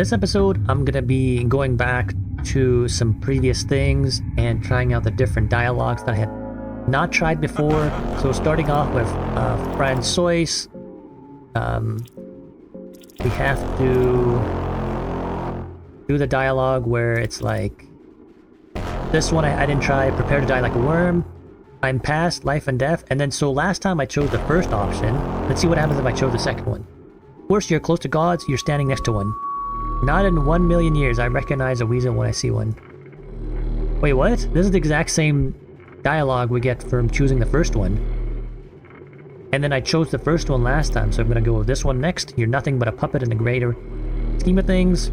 This episode, I'm gonna be going back to some previous things and trying out the different dialogues that I had not tried before. So starting off with Francios, we have to do the dialogue where it's like, this one I didn't try, prepare to die like a worm, I'm past life and death, and then so last time I chose the first option. Let's see what happens if I chose the second one. Of course, you're close to gods, you're standing next to one. Not in 1,000,000 years, I recognize a weasel when I see one. Wait, what? This is the exact same dialogue we get from choosing the first one. And then I chose the first one last time, so I'm gonna go with this one next. You're nothing but a puppet in the greater scheme of things.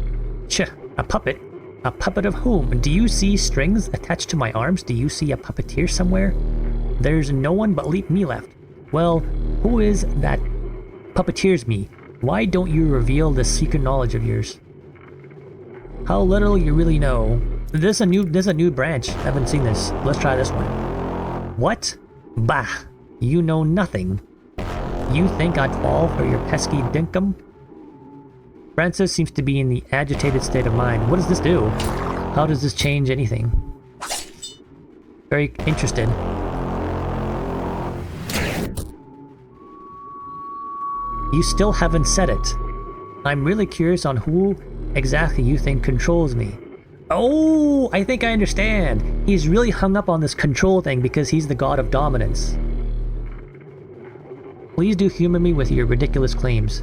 A puppet? A puppet of whom? Do you see strings attached to my arms? Do you see a puppeteer somewhere? There's no one but me left. Well, who is that puppeteers me? Why don't you reveal this secret knowledge of yours? How little you really know. There's a new branch. I haven't seen this. Let's try this one. What? Bah! You know nothing. You think I'd fall for your pesky dinkum? Francis seems to be in the agitated state of mind. What does this do? How does this change anything? Very interested. You still haven't said it. I'm really curious on who exactly you think controls me. Oh, I think I understand. He's really hung up on this control thing because he's the god of dominance. Please do humor me with your ridiculous claims.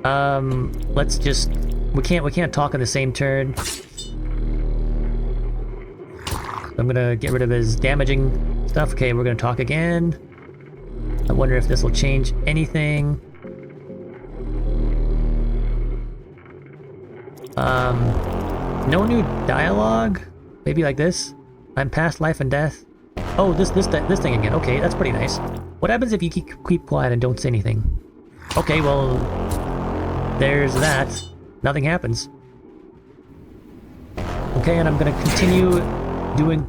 Let's just... We can't talk in the same turn. I'm gonna get rid of his damaging stuff. Okay, we're gonna talk again. I wonder if this will change anything. No new dialogue? Maybe like this? I'm past life and death. Oh, this thing again. Okay, that's pretty nice. What happens if you keep quiet and don't say anything? Okay, well, there's that. Nothing happens. Okay, and I'm gonna continue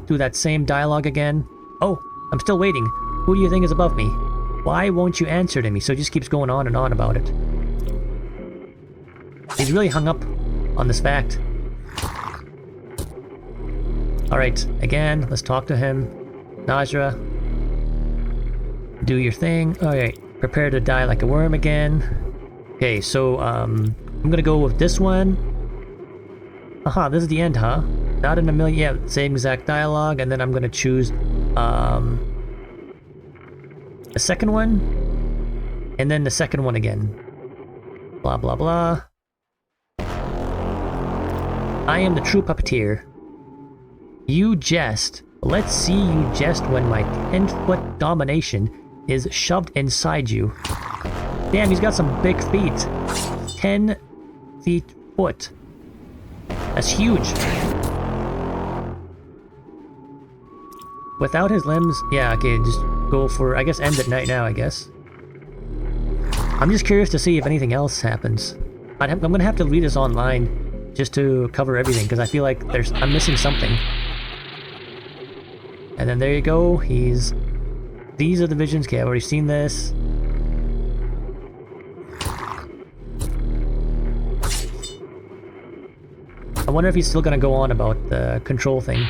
do that same dialogue again. Oh, I'm still waiting. Who do you think is above me? Why won't you answer to me? So it just keeps going on and on about it. He's really hung up on this fact. Alright, again, let's talk to him. Najra. Do your thing. Alright, prepare to die like a worm again. Okay, so, I'm gonna go with this one. Aha, this is the end, huh? Not in a million... Yeah, same exact dialogue, and then I'm gonna choose, the second one, and then the second one again. Blah, blah, blah. I am the true puppeteer. You jest. Let's see you jest when my 10-foot domination is shoved inside you. Damn, he's got some big feet. 10 feet foot. That's huge. Without his limbs... Yeah, okay, just go for... I guess end at night now, I guess. I'm just curious to see if anything else happens. I'm gonna have to read this online just to cover everything, because I feel like I'm missing something. And then there you go, these are the visions. Okay, I've already seen this. I wonder if he's still gonna go on about the control thing.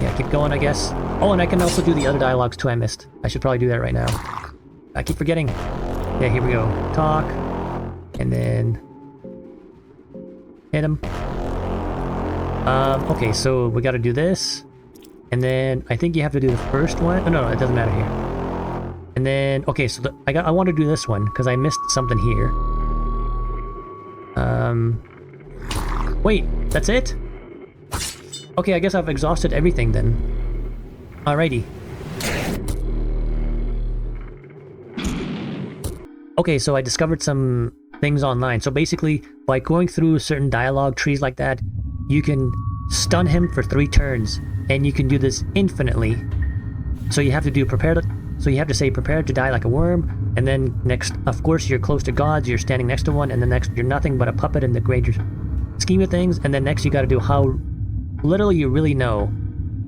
Yeah, keep going, I guess. Oh, and I can also do the other dialogues too I missed. I should probably do that right now. I keep forgetting. Yeah, here we go. Talk. And then... hit him. Okay, so we gotta do this. And then I think you have to do the first one. Oh, no, it doesn't matter here. And then... Okay, so I want to do this one, because I missed something here. Wait, that's it? Okay, I guess I've exhausted everything then. Alrighty. Okay, so I discovered some things online. So basically, by going through certain dialogue trees like that, you can stun him for 3 turns, and you can do this infinitely. So you have to do so you have to say prepare to die like a worm, and then next, of course, you're close to gods, you're standing next to one, and then next, you're nothing but a puppet in the greater scheme of things, and then next you gotta do how little you really know,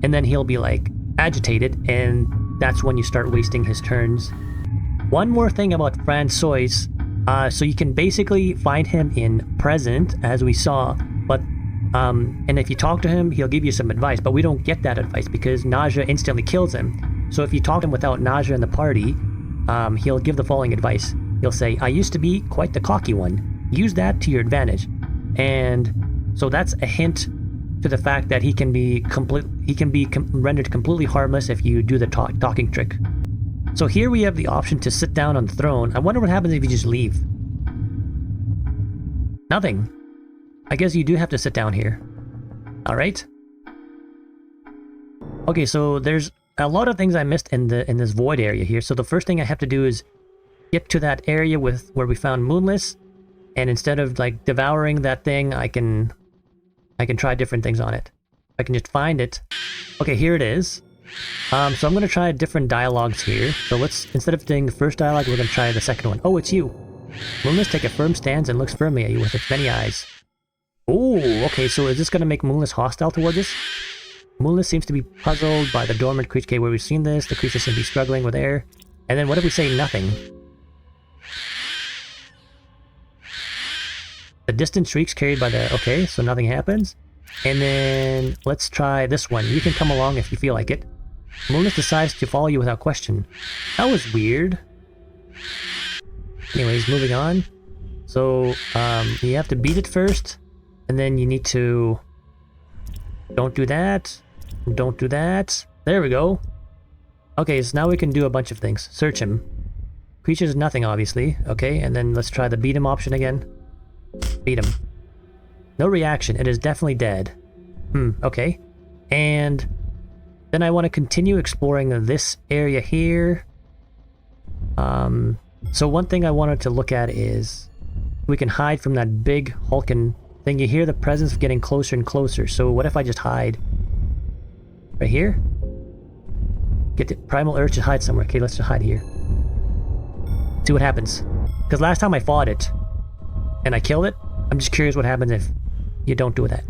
and then he'll be like agitated, and that's when you start wasting his turns. One more thing about Francois, so you can basically find him in present, as we saw, but and if you talk to him, he'll give you some advice, but we don't get that advice because Nausea instantly kills him. So if you talk to him without Nausea in the party, he'll give the following advice. He'll say, I used to be quite the cocky one. Use that to your advantage. And so that's a hint to the fact that he can be rendered completely harmless if you do the talking trick. So here we have the option to sit down on the throne. I wonder what happens if you just leave. Nothing. I guess you do have to sit down here. Alright. Okay, so there's a lot of things I missed in this void area here. So the first thing I have to do is get to that area where we found Moonless, and instead of like devouring that thing, I can try different things on it. I can just find it. Okay, here it is. So I'm gonna try different dialogues here. So let's, instead of doing the first dialogue, we're gonna try the second one. Oh, it's you. Moonless take a firm stance and looks firmly at you with its many eyes. Oh, okay, so is this gonna make Moonless hostile toward us? Moonless seems to be puzzled by the dormant creature. Okay, where we've seen this, the creature seems to be struggling with air. And then what if we say nothing? The distant shrieks carried by the... Okay, so nothing happens. And then let's try this one. You can come along if you feel like it. Moonless decides to follow you without question. That was weird. Anyways, moving on. So, you have to beat it first. And then you need to... Don't do that. Don't do that. There we go. Okay, so now we can do a bunch of things. Search him. Creature's nothing, obviously. Okay, and then let's try the beat him option again. Beat him. No reaction. It is definitely dead. Okay. And then I want to continue exploring this area here. So one thing I wanted to look at is we can hide from that big hulking thing. You hear the presence getting closer and closer. So what if I just hide? Right here? Get the primal urge to hide somewhere. Okay, let's just hide here. See what happens. Because last time I fought it and I killed it, I'm just curious what happens if you don't do that.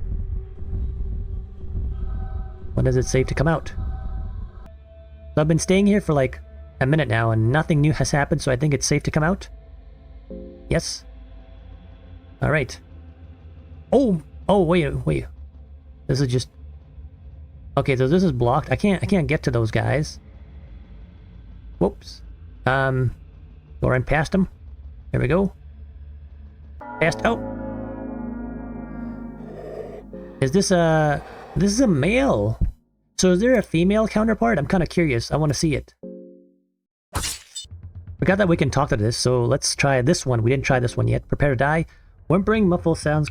When is it safe to come out? So I've been staying here for like a minute now and nothing new has happened, so I think it's safe to come out. Yes. Alright. Oh, wait. This is just... Okay, so this is blocked. I can't get to those guys. Whoops. Go right past them. There we go. Past... Oh! Is this a... This is a male. So is there a female counterpart? I'm kind of curious. I want to see it. Forgot that we can talk to this, so let's try this one. We didn't try this one yet. Prepare to die. Whimpering, muffled sounds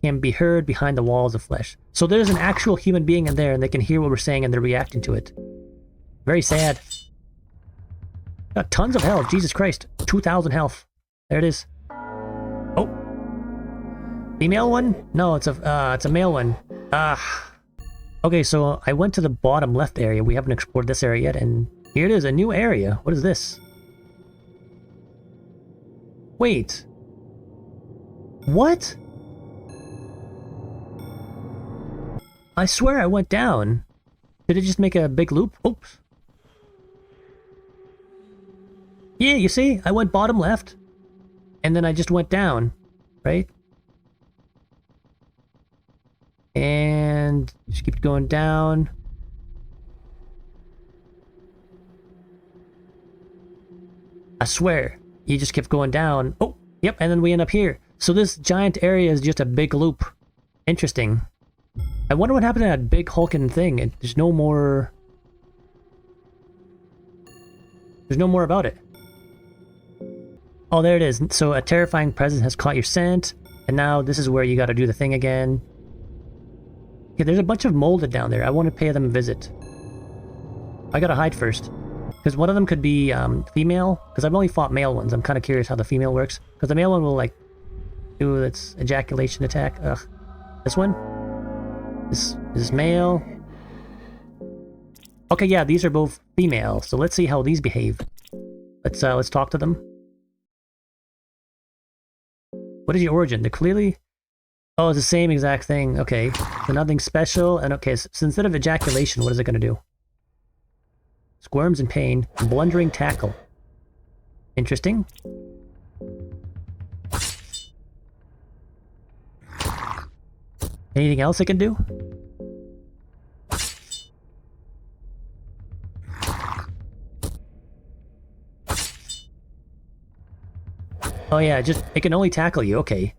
can be heard behind the walls of flesh. So there's an actual human being in there and they can hear what we're saying and they're reacting to it. Very sad. Got tons of health. Jesus Christ. 2,000 health. There it is. Oh. Female one? No, it's a male one. Okay, so I went to the bottom left area. We haven't explored this area yet, and here it is, a new area. What is this? Wait. What? I swear I went down. Did it just make a big loop? Oops. Yeah, you see? I went bottom left. And then I just went down. Right? And just keep going down. I swear. You just kept going down. Oh, yep, and then we end up here. So this giant area is just a big loop. Interesting. I wonder what happened to that big hulking thing. There's no more... There's no more about it. Oh, there it is. So a terrifying presence has caught your scent. And now this is where you gotta do the thing again. Okay, there's a bunch of molded down there. I want to pay them a visit. I gotta hide first. Because one of them could be female. Because I've only fought male ones. I'm kind of curious how the female works. Because the male one will like do its ejaculation attack. Ugh. This one? Is this male? Okay, yeah, these are both female. So let's see how these behave. Let's talk to them. What is your origin? They're clearly... Oh, it's the same exact thing. Okay. So nothing special. And okay, so instead of ejaculation, what is it going to do? squirms in pain, blundering tackle. Interesting. Anything else I can do? Oh yeah, just it can only tackle you, okay.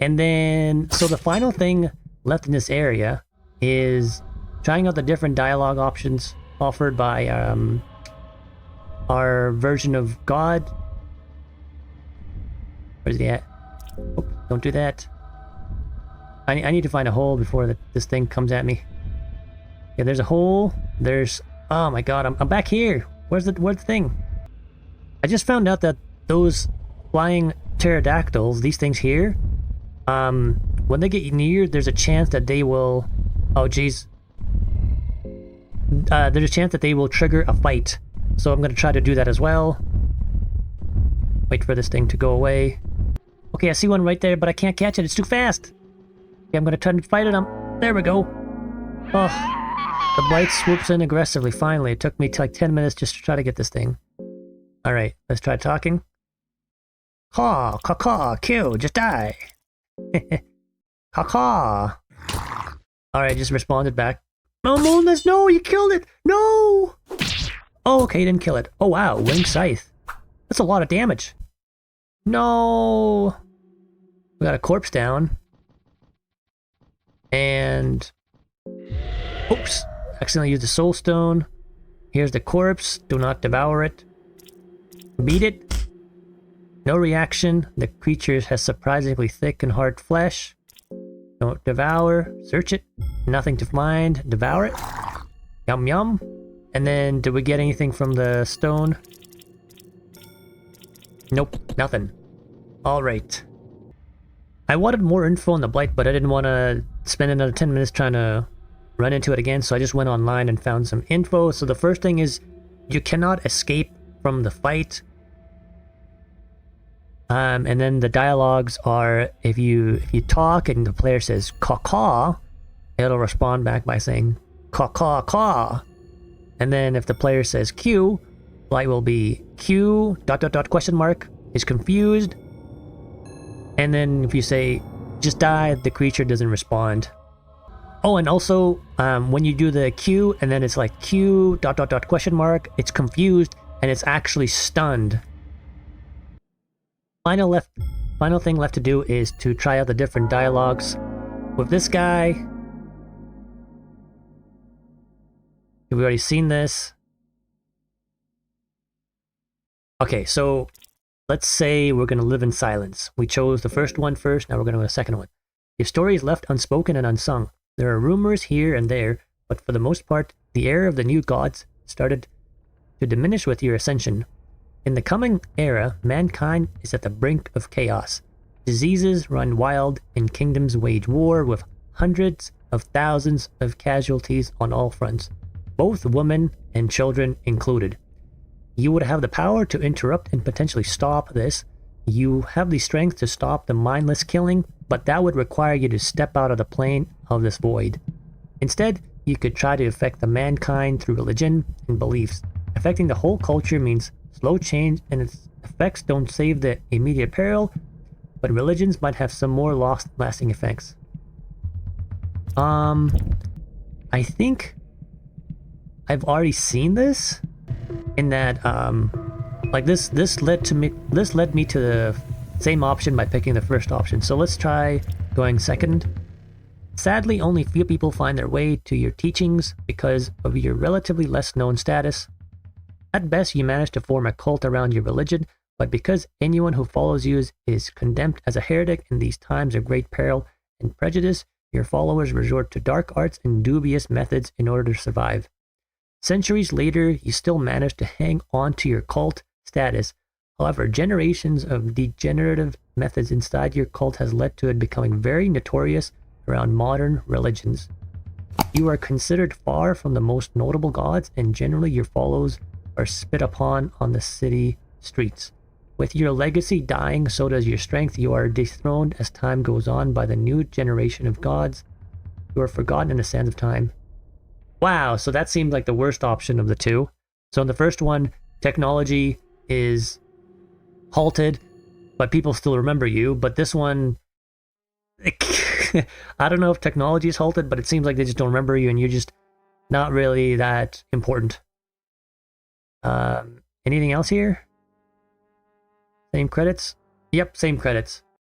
And then, so the final thing left in this area is trying out the different dialogue options offered by our version of God. Where's he at? Oh, don't do that. I need to find a hole before this thing comes at me. Yeah, there's a hole. There's... Oh my god, I'm back here. Where's the thing? I just found out that those flying pterodactyls, these things here, when they get near, there's a chance that they will... Oh, jeez. There's a chance that they will trigger a fight. So I'm going to try to do that as well. Wait for this thing to go away. Okay, I see one right there, but I can't catch it. It's too fast. Okay, I'm going to try to fight it. There we go. Oh, the blight swoops in aggressively. Finally, it took me like 10 minutes just to try to get this thing. Alright, let's try talking. Caw, caw, caw, kill, just die. Caw, caw. Alright, just responded back. No, Moonless, no, you killed it! No! Oh, okay, you didn't kill it. Oh, wow, wing scythe. That's a lot of damage. No! We got a corpse down. And... Oops! Accidentally used the soul stone. Here's the corpse. Do not devour it. Beat it. No reaction. The creature has surprisingly thick and hard flesh. Don't devour. Search it. Nothing to find. Devour it. Yum yum. And then, did we get anything from the stone? Nope, nothing. Alright. I wanted more info on the Blight, but I didn't want to spend another 10 minutes trying to run into it again, so I just went online and found some info. So the first thing is, you cannot escape from the fight. And then the dialogues are, if you talk and the player says caw-caw, it'll respond back by saying caw-caw-caw. And then if the player says Q, Blight will be Q ... is confused. And then if you say just die, the creature doesn't respond. Oh, and also when you do the Q and then it's like Q ... it's confused and it's actually stunned. Final thing left to do is to try out the different dialogues. With this guy, we've already seen this. Okay, so let's say we're going to live in silence. We chose the first one first, now we're going to go to the second one. Your story is left unspoken and unsung. There are rumors here and there, but for the most part, the era of the new gods started to diminish with your ascension. In the coming era, mankind is at the brink of chaos. Diseases run wild and kingdoms wage war with hundreds of thousands of casualties on all fronts, both women and children included. You would have the power to interrupt and potentially stop this. You have the strength to stop the mindless killing, but that would require you to step out of the plane of this void. Instead, you could try to affect the mankind through religion and beliefs. Affecting the whole culture means slow change, and its effects don't save the immediate peril, but religions might have some more lasting effects. I think I've already seen this, in that, like this led me to the same option by picking the first option. So let's try going second. Sadly, only few people find their way to your teachings because of your relatively less known status. At best, you manage to form a cult around your religion, but because anyone who follows you is condemned as a heretic in these times of great peril and prejudice, your followers resort to dark arts and dubious methods in order to survive. Centuries later, you still manage to hang on to your cult status. However, generations of degenerative methods inside your cult has led to it becoming very notorious around modern religions. You are considered far from the most notable gods, and generally your followers are spit upon on the city streets. With your legacy dying, so does your strength. You are dethroned as time goes on by the new generation of gods. You are forgotten in the sands of time. Wow, so that seemed like the worst option of the two. So in the first one, technology is halted, but people still remember you. But this one, I don't know if technology is halted, but it seems like they just don't remember you and you're just not really that important. Anything else here? Same credits? Yep, same credits.